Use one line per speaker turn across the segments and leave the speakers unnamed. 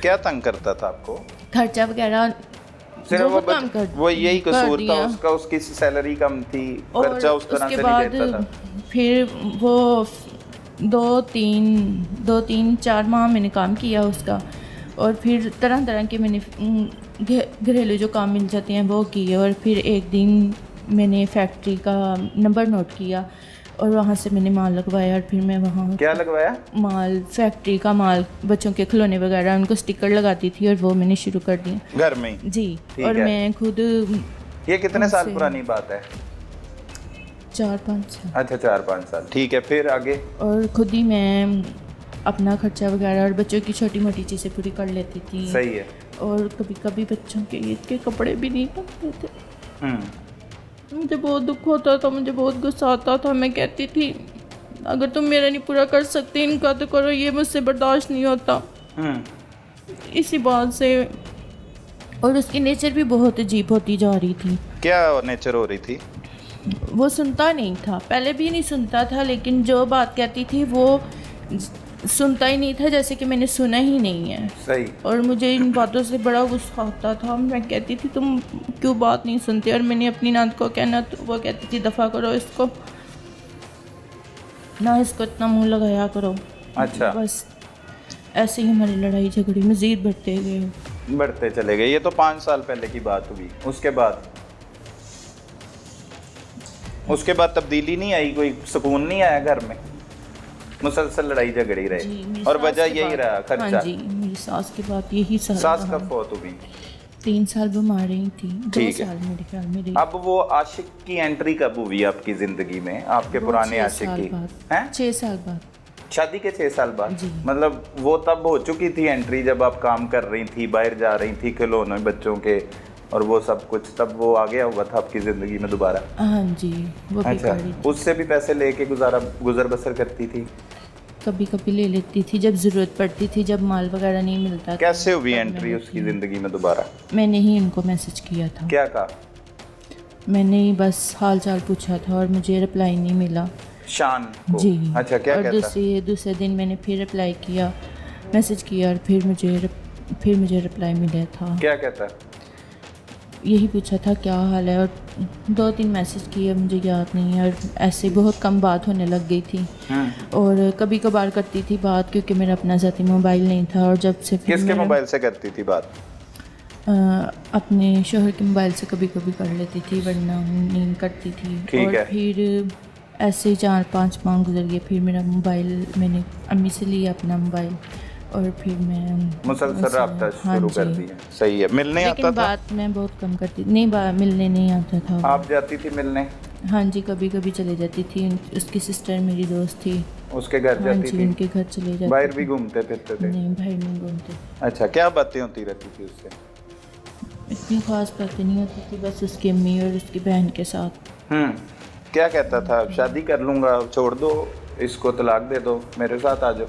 क्या तंग करता था आपको?
खर्चा वगैरह
सिर्फ
काम कर
वो यही कसूर था
दिया।
उसका, उसकी सैलरी कम थी,
और
खर्चा उस तरह
उसके
से
बाद
नहीं देता था।
फिर वो 2-3-4 माह मैंने काम किया उसका, और फिर तरह तरह के मैंने घरेलू जो काम मिल जाते हैं वो किए। और फिर एक दिन मैंने फैक्ट्री का नंबर नोट किया और वहाँ से मैंने माल लगवाया। और फिर मैं वहाँ
क्या लगवाया?
माल, फैक्ट्री का माल, बच्चों के खिलौने वगैरह, उनको स्टिकर लगाती थी और वो मैंने शुरू कर दिया
घर में ही?
जी।
ठीक
और
है।
मैं खुद
ये कितने साल
उनसे-
पुरानी बात है?
4-5 साल।
अच्छा, 4-5 साल। ठीक है, फिर आगे?
और खुद ही मैं अपना खर्चा वगैरह और बच्चों की छोटी मोटी चीज़ें पूरी कर लेती थी।
सही है।
और कभी कभी बच्चों के ईद के कपड़े भी नहीं बनते थे। मुझे बहुत दुख होता था, मुझे बहुत गुस्सा आता था। मैं कहती थी अगर तुम मेरा नहीं पूरा कर सकते इनका तो करो, ये मुझसे बर्दाश्त नहीं होता। इसी बात से। और उसकी नेचर भी बहुत अजीब होती जा रही थी।
क्या नेचर हो रही थी?
वो सुनता नहीं था, पहले भी नहीं सुनता था, लेकिन जो बात कहती थी वो सुनता ही नहीं था, जैसे कि मैंने सुना ही नहीं है।
सही।
और मुझे इन बातों से बड़ा गुस्सा आता था। मैं कहती थी तुम क्यों बात नहीं सुनते, और मैंने अपनी नात को कहना तो वो कहती थी दफ़ा करो इसको, ना इसको इतना मुंह लगाया करो।
अच्छा।
बस ऐसे ही हमारी लड़ाई झगड़े मज़ीद बढ़ते गए।
बढ़ते चले गए। ये तो 5 साल पहले की बात हुई। उसके बाद तब्दीली नहीं आई, कोई सुकून नहीं आया घर में, मुसलसल लड़ाई झगड़ी रहे, और वजह यही रहा खर्चा?
हाँ जी, मेरी सास की बात यही साल
सास कब फौत हुई?
3 साल बीमार रही थी, 2
ठीक है।
साल मेरे ख्याल में रही।
अब वो आशिक की एंट्री कब हुई आपकी जिंदगी में, आपके पुराने आशिक की? हैं?
6 साल बाद।
शादी के 6 साल बाद?
जी।
मतलब वो तब हो चुकी थी एंट्री जब आप काम कर रही थी, बाहर जा रही थी, खिलौने बच्चों के और वो सब कुछ, तब वो आ गया हुआ था आपकी जिंदगी में दोबारा?
हाँ जी, वो भी
अच्छा।
करी।
उससे भी पैसे लेके गुजर बसर करती थी?
कभी कभी ले लेती थी जब ज़रूरत पड़ती थी, जब माल वगैरह नहीं मिलता था।
कैसे हुई
तब
एंट्री
मैंने
उसकी
की।
जिंदगी में दोबारा?
मैंने ही इनको मैसेज किया था।
क्या कहा?
मैंने ही बस हाल चाल पूछा था और मुझे रिप्लाई नहीं मिला।
शान को?
जी।
अच्छा, क्या
और
कहता?
दूसरे दिन मैंने फिर रिप्लाई किया, मैसेज किया, और फिर मुझे रिप्लाई मिला था।
क्या कहता?
यही पूछा था क्या हाल है, और 2-3 मैसेज किए, मुझे याद नहीं है। और ऐसे बहुत कम बात होने लग गई थी, और कभी कभार करती थी बात, क्योंकि मेरा अपना ज़ाती मोबाइल नहीं था। और जब से फिर
किसके मोबाइल से करती थी बात?
अपने शोहर के मोबाइल से कभी कभी कर लेती थी, वरना नहीं करती थी।
ठीक
और
है।
फिर ऐसे ही 4-5 माह गुजर गए। फिर मेरा मोबाइल मैंने अम्मी से लिया, अपना मोबाइल, और फिर मैं
मुसलसल रब्ता
हाँ
शुरू कर
जी।
दिया। सही है। मिलने
लेकिन
आता था?
बात मैं बहुत कम करती नहीं, मिलने नहीं आता था।
आप जाती थी मिलने?
हाँ जी, कभी कभी चले जाती थी। उसकी सिस्टर मेरी दोस्त थी,
उसके घर
हाँ
जाती
जी,
थी?
उनके घर चले जाती
बाहर
थी।
भी घूमते फिरते थे?
नहीं, बाहर नहीं घूमते।
अच्छा, क्या बातें होती रहती थी उससे?
इतनी खास बातें नहीं होती थी, बस उसकी अम्मी और उसकी बहन के साथ।
क्या कहता था? शादी कर लूंगा, छोड़ दो इसको, तलाक दे दो, मेरे साथ आ जाओ।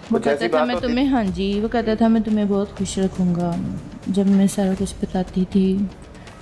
वो
कुछ ऐसी
कहता था
बात
मैं
होती?
तुम्हें, हाँ जी, वो कहता था मैं तुम्हें बहुत खुश रखूँगा। जब मैं सारा कुछ बताती थी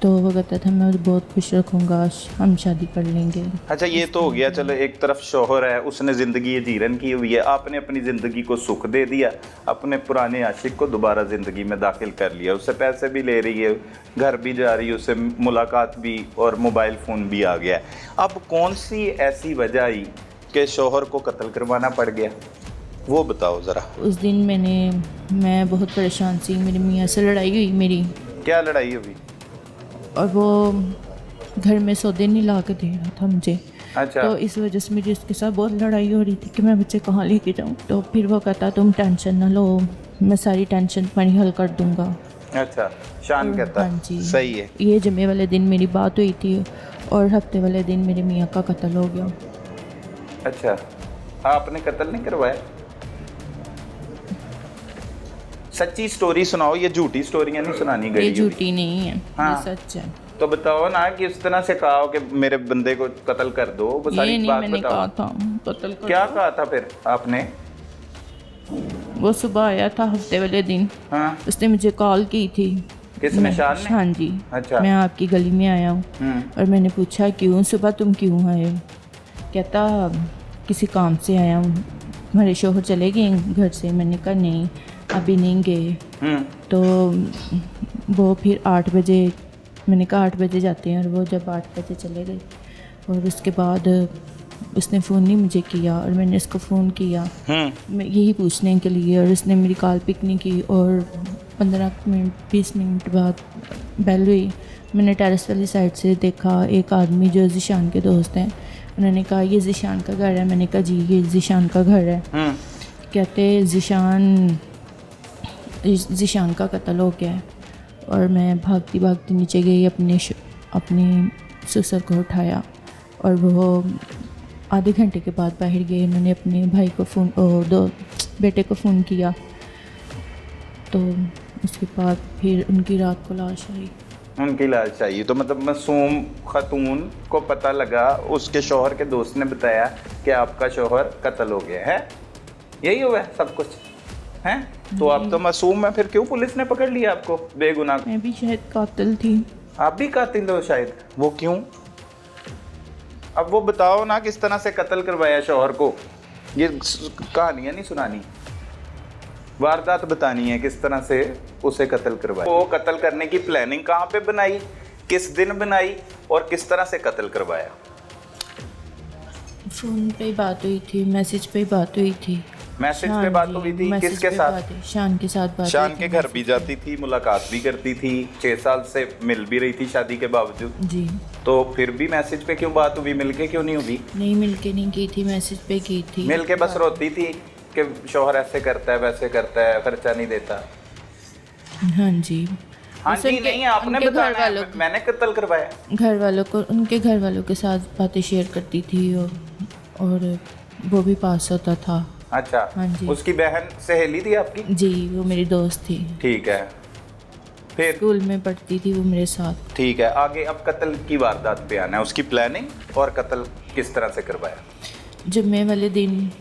तो वो कहता था मैं बहुत खुश रखूँगा, हम शादी कर लेंगे।
अच्छा, ये तो हो गया। चलो, एक तरफ शोहर है, उसने ज़िंदगी जीरन की हुई है, आपने अपनी ज़िंदगी को सुख दे दिया, अपने पुराने आशिक को दोबारा ज़िंदगी में दाखिल कर लिया, उससे पैसे भी ले रही है, घर भी जा रही है, उससे मुलाकात भी, और मोबाइल फ़ोन भी आ गया। अब कौन सी ऐसी वजह आई कि शोहर को कत्ल करवाना पड़ गया, वो बताओ ज़रा।
उस दिन मैं बहुत परेशान थी, मेरी मियाँ से लड़ाई हुई मेरी।
क्या लड़ाई हुई?
और वो घर में सौदे नहीं ला के दे रहा था मुझे।
अच्छा।
तो इस वजह से मेरी उसके साथ बहुत लड़ाई हो रही थी कि मैं बच्चे कहाँ लेके जाऊँ। तो फिर वो कहता तुम टेंशन ना लो, मैं सारी टेंशन तुम्हारी हल कर दूँगा।
अच्छा, शान कहता?
हाँ जी।
सही है।
ये जुम्मे वाले दिन मेरी बात हुई थी, और हफ्ते वाले दिन मेरे मियाँ का कत्ल हो गया।
अच्छा, आपने कत्ल नहीं करवाया? सच्ची स्टोरी सुनाओ, ये झूठी स्टोरियां नहीं सुनानी गई।
ये झूठी नहीं है,
हाँ।
ये सच है।
तो बताओ ना, कि इस तरह से कहा कि मेरे बंदे को कत्ल कर दो, वो
ये
सारी
नहीं
बात
मैंने
बताओ।
कहा था कत्ल कर
क्या
दो।
कहा था फिर आपने?
वो सुबह आया था हफ्ते वाले दिन,
हाँ।
उसने मुझे कॉल की थी।
किसने, शान ने?
हाँ जी।
अच्छा।
मैं आपकी गली में आया हूँ। और मैंने पूछा क्यों, सुबह तुम क्यों आए हो? कहता किसी काम से आया हूँ। तुम्हारे शोहर चले गए घर से? मैंने कहा नहीं, अभी नहीं गए। तो वो फिर 8 बजे, मैंने कहा 8 बजे जाते हैं, और वो जब 8 बजे चले गए, और उसके बाद उसने फ़ोन नहीं मुझे किया, और मैंने इसको फ़ोन किया मैं यही पूछने के लिए, और उसने मेरी कॉल पिक नहीं की। और 15 मिनट 20 मिनट बाद बेल हुई। मैंने टेरेस वाली साइड से देखा, एक आदमी जो ज़ीशान के दोस्त हैं, उन्होंने कहा ये ज़ीशान का घर है। मैंने कहा जी ये ज़ीशान का घर है। कहते ज़ीशान का कत्ल हो गया है। और मैं भागती भागती नीचे गई, अपने ससुर को उठाया, और वो आधे घंटे के बाद बाहर गए। उन्होंने अपने भाई को फ़ोन बेटे को फ़ोन किया, तो उसके बाद फिर उनकी रात को लाश आई।
उनकी लाश आई, तो मतलब मासूम खातून को पता लगा, उसके शौहर के दोस्त ने बताया कि आपका शौहर कत्ल हो गया है, यही हुआ है सब कुछ है। तो आप तो मासूम है, फिर क्यों पुलिस ने पकड़ लिया आपको बेगुनाह?
मैं भी शायद कातिल थी।
आप भी कातिल हो शायद, वो क्यों? अब वो बताओ ना, किस तरह से कत्ल करवाया शौहर को? ये कहानियां नहीं सुनानी, वारदात बतानी है, किस तरह से उसे कत्ल करवाया। वो कत्ल करने की प्लानिंग कहाँ पे बनाई, किस दिन बनाई, और किस तरह से कत्ल करवाया?
फ़ोन पे ही बात हुई थी, मैसेज पे ही बात हुई थी।
मैसेज पे बात हुई थी, किसके साथ?
शान के साथ बात।
शान के घर भी जाती थी, मुलाकात भी करती थी, 6 साल से मिल भी रही थी शादी के बावजूद
जी।
तो फिर भी मैसेज पे क्यों बात हुई, मिलके क्यों नहीं हुई?
नहीं, मिलके नहीं की थी, मैसेज पे की थी।
मिलके बस रोती थी कि शौहर ऐसे करता है वैसे करता है, खर्चा नहीं देता।
हाँ जी।
हाँ जी नहीं, आपने बताया मैंने कत्ल करवाया।
घर वालों को, उनके घर वालों के साथ बातें शेयर करती थी, और वो भी पास होता था।
अच्छा।
हाँ जी।
उसकी बहन सहेली थी आपकी?
जी, वो मेरी दोस्त थी।
ठीक है, फिर
स्कूल में पढ़ती थी वो मेरे साथ।
ठीक है, आगे अब कत्ल की वारदात पे आना है, उसकी प्लानिंग और कत्ल किस तरह से करवाया।
जुम्मे वाले दिन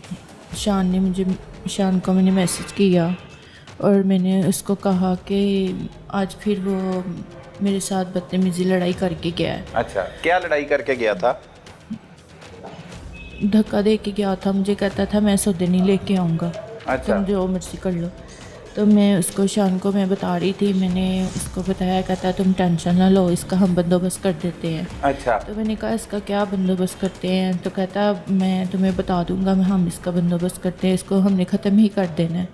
शान को मैंने मैसेज किया, और मैंने उसको कहा कि आज फिर वो मेरे साथ बदतमीजी लड़ाई करके गया है।
अच्छा, क्या लड़ाई करके गया था?
धक्का दे के गया था, मुझे कहता था मैं सौदे नहीं लेके आऊँगा।
अच्छा।
तुम जो मर्जी कर लो। तो मैं उसको शान को मैं बता रही थी, मैंने उसको बताया, कहता तुम टेंशन ना लो, इसका हम बंदोबस्त कर देते हैं।
अच्छा।
तो मैंने कहा इसका क्या बंदोबस्त करते हैं? तो कहता मैं तुम्हें बता दूंगा, हम इसका बंदोबस्त करते हैं, इसको हमने ख़त्म ही कर देना है।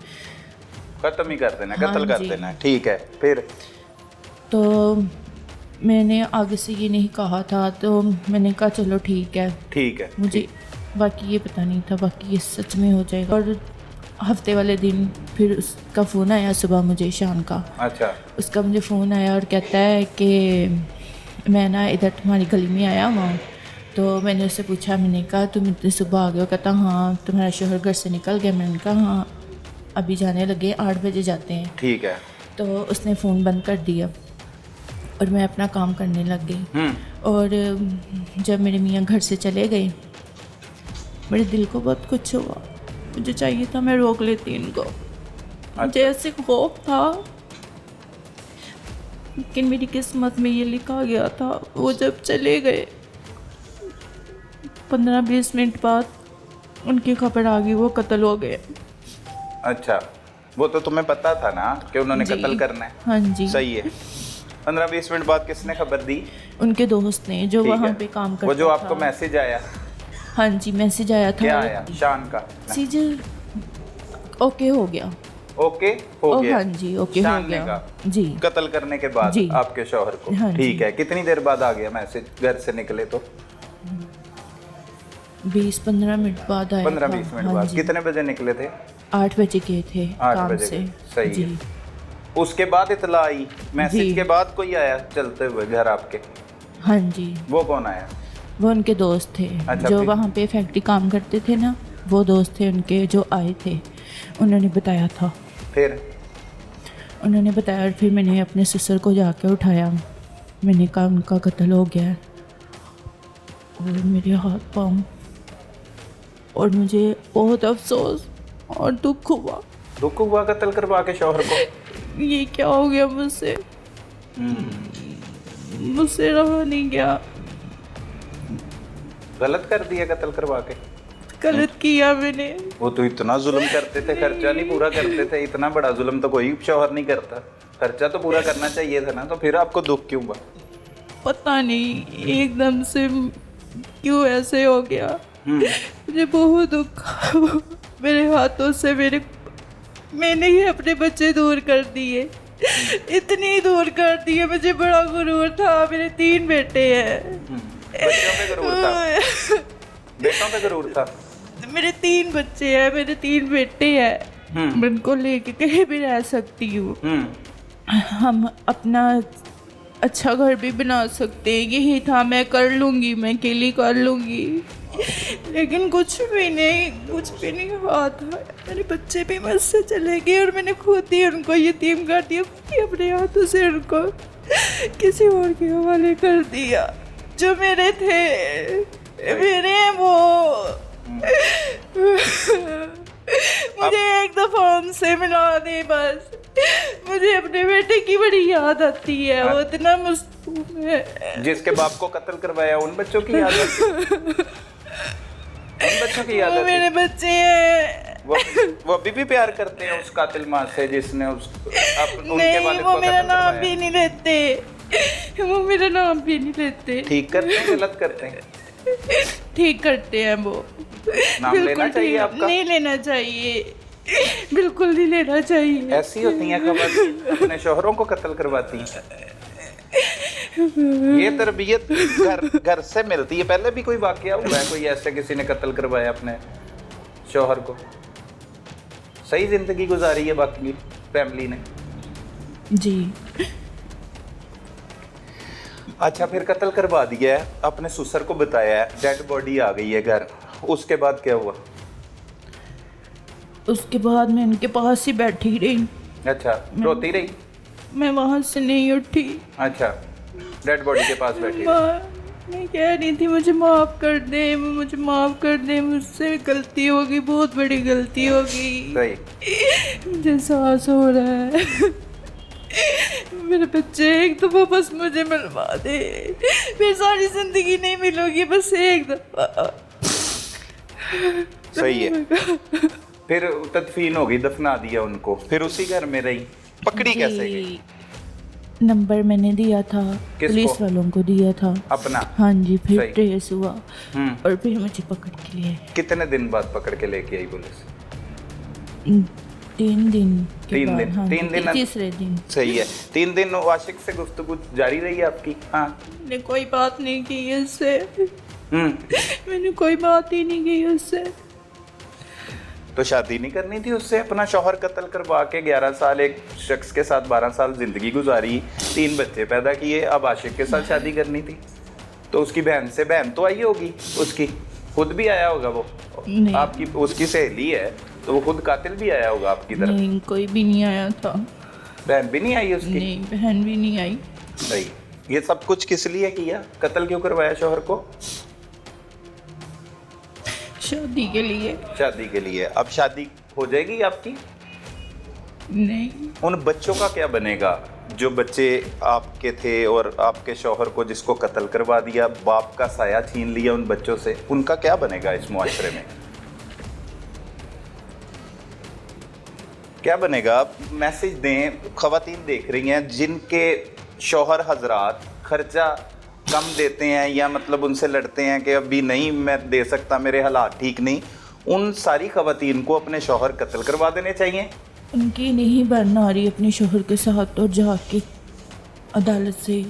ख़त्म ही कर देना है,
हाँ
कत्ल कर
जी।
देना है, ठीक है। फिर
तो मैंने आगे से ये नहीं कहा था, तो मैंने कहा चलो ठीक है।
ठीक है।
मुझे बाकी ये पता नहीं था, बाकी ये सच में हो जाएगा। और हफ्ते वाले दिन फिर उसका फ़ोन आया सुबह मुझे, शान का।
अच्छा।
उसका मुझे फ़ोन आया और कहता है कि मैं ना इधर तुम्हारी गली में आया हुआ। तो मैंने उससे पूछा, मैंने कहा तुम इतनी सुबह आ गए हो? कहता हाँ, तुम्हारा शोहर घर से निकल गया। मैंने कहा हाँ, अभी जाने लगे, 8 बजे जाते हैं।
ठीक है।
तो उसने फ़ोन बंद कर दिया और मैं अपना काम करने लग गई। और जब मेरे मियाँ घर से चले गए, मेरे दिल को बहुत कुछ हुआ। मुझे चाहिए था मैं रोक लेती इनको। मुझे ऐसे खौफ था, लेकिन मेरी किस्मत में ये लिखा गया था। वो जब चले गए 15-20 मिनट बाद उनकी खबर आ गई, वो कत्ल हो गए।
अच्छा, वो तो तुम्हें पता था ना कि उन्होंने कत्ल करना है?
हाँ जी।
सही है। 15-20 मिनट बाद किसने खबर दी?
उनके दोस्त ने, जो वहाँ पे काम करता था।
वो जो आपको मैसेज आया?
हाँ जी, मैसेज आया था।
क्या आया? शान का
मैसेज ओके हो गया।
ओके हो गया?
हाँ जी, ओके हो गया जी।
कत्ल करने के बाद
जी।
आपके शौहर को?
हाँ
ठीक है। कितनी देर बाद आ गया मैसेज घर से निकले? तो
20-15 मिनट बाद आया।
15-20 मिनट बाद। कितने बजे निकले थे?
8 बजे गए थे
8
काम
बजे
से।
सही
जी।
है। उसके बाद इतला आई, मैसेज के बाद कोई आया चलते हुए घर आपके?
हाँ जी।
वो कौन आया?
वो उनके दोस्त थे।
अच्छा,
जो वहाँ पे फैक्ट्री काम करते थे ना, वो दोस्त थे उनके जो आए थे। उन्होंने बताया था।
फिर
उन्होंने बताया, और फिर मैंने अपने ससुर को जाके उठाया। मैंने कहा उनका कत्ल हो गया है। और मेरे हाथ पाँव, और मुझे बहुत अफसोस और दुख हुआ।
दुख हुआ कत्ल करवा के शौहर को?
ये क्या हो गया मुझसे? मुझसे रहा नहीं गया।
गलत कर दिया कत्ल करवा के?
गलत किया मैंने।
वो तो इतना जुल्म करते थे, खर्चा नहीं पूरा करते थे। इतना बड़ा जुल्म तो कोई शौहर नहीं करता, खर्चा तो पूरा करना चाहिए था ना। तो फिर आपको दुख क्यों हुआ?
पता नहीं एकदम से क्यों ऐसे हो गया, मुझे बहुत दुख। मेरे हाथों से मैंने ही अपने बच्चे दूर कर दिए, इतनी दूर कर दिए। मुझे बड़ा गुरूर था, मेरे 3 बेटे हैं।
बच्चों पे गुरूर था, बेटों पे गुरूर था।
मेरे 3 बच्चे हैं, मेरे 3 बेटे हैं। मैं उनको लेके कहीं भी रह सकती हूँ। हम अपना अच्छा घर भी बना सकते हैं, यही था। मैं कर लूँगी, मैं अकेली कर लूँगी, लेकिन कुछ भी नहीं हुआ था। मेरे बच्चे भी मुझसे चले गए और मैंने खुद ही उनको यतीम कर दिया, खुद ही अपने हाथों से उनको किसी और के हवाले कर दिया। जो मेरे थे, मेरे हैं वो। मुझे एक दफा उनसे मिला दे बस। मुझे अपने बेटे की बड़ी याद आती है, वो इतना मस्तूम है।
जिसके बाप को कत्ल करवाया उन बच्चों की याद आती है? उन बच्चों की याद
वो
आती है?
मेरे बच्चे हैं।
वो अभी भी प्यार करते हैं उस कातिल माँ से जिसने उनके
नहीं,
वालिद
वो
को
मेरा
कत्ल
नाम
करवाया।
भी नहीं लेते, वो मेरा नाम भी नहीं लेते।
ठीक करते हैं, गलत करते हैं?
ठीक करते हैं वो।
नाम लेना चाहिए आपका?
नहीं लेना चाहिए, बिल्कुल नहीं लेना चाहिए।
ऐसी होती हैं खवातीन, अपने शोहरों को कत्ल करवाती हैं। ये तरबियत घर से मिलती है। पहले भी कोई वाकया हुआ है, कोई ऐसे किसी ने कत्ल करवाया अपने शोहर को? सही जिंदगी गुजारी है बाकी फैमिली ने?
जी।
अच्छा, फिर कत्ल करवा दिया है, अपने ससुर को बताया है, डेड बॉडी आ गई है घर, उसके बाद क्या हुआ?
उसके बाद मैं उनके पास ही बैठी रही।
अच्छा, रोती रही?
मैं वहाँ से नहीं उठी।
अच्छा, डेड बॉडी के पास बैठी रही।
मैं कह रही थी मुझे माफ़ कर दे, मुझे माफ़ कर दे, मुझसे गलती होगी, बहुत बड़ी गलती होगी।
सही।
मुझे एहसास हो रहा है। मेरे बच्चे एक दफ़ा बस मुझे मिलवा दे, फिर सारी ज़िंदगी नहीं मिलोगी, बस एक दफ़ा।
सही है। फिर तदफीन हो गई, दफना दिया उनको, फिर उसी घर में रही। पकड़ी कैसे गई?
नंबर मैंने दिया था, पुलिस वालों को दिया था
अपना?
हाँ जी। फिर
सही।
ट्रेस हुआ और फिर मुझे पकड़ के लिए।
कितने दिन बाद पकड़ के लेके आई पुलिस?
3 दिन के
3
बाद,
दिन?
हाँ
3 दिन?
तीसरे दिन।
सही है। 3 दिन आशिक से गुफ्तगू जारी रही आपकी? हाँ।
मैंने कोई बात नहीं की उससे, मैंने कोई बात ही नहीं की उससे।
तो शादी नहीं करनी थी उससे? अपना शौहर कत्ल करवा के 11 साल एक शख्स के साथ 12 साल जिंदगी गुजारी, 3 बच्चे पैदा किए, अब आशिक के साथ शादी करनी थी। तो उसकी बहन से, बहन तो आई होगी उसकी, खुद भी आया होगा वो?
नहीं।
आपकी उसकी सहेली है तो वो खुद कातिल भी आया होगा आपकी तरफ?
नहीं, कोई भी नहीं आया था।
बहन भी नहीं आई उसकी?
नहीं, बहन भी नहीं आई।
नहीं। ये सब कुछ किस लिए किया? कत्ल क्यों करवाया शौहर को?
शादी के लिए।
शादी के लिए। अब शादी हो जाएगी आपकी?
नहीं।
उन बच्चों का क्या बनेगा जो बच्चे आपके थे और आपके शौहर को जिसको कत्ल करवा दिया, बाप का साया छीन लिया उन बच्चों से, उनका क्या बनेगा इस मुआशरे में? क्या बनेगा? आप मैसेज दें। खवातीन देख रही हैं जिनके शौहर हजरात खर्चा कम देते हैं या मतलब उनसे लड़ते हैं कि अभी नहीं मैं दे सकता, मेरे हालात ठीक नहीं, उन सारी खवातीन को अपने शौहर कत्ल करवा देने चाहिए।
उनकी नहीं बन आ रही अपने शोहर के साथ, और जाके अदालत से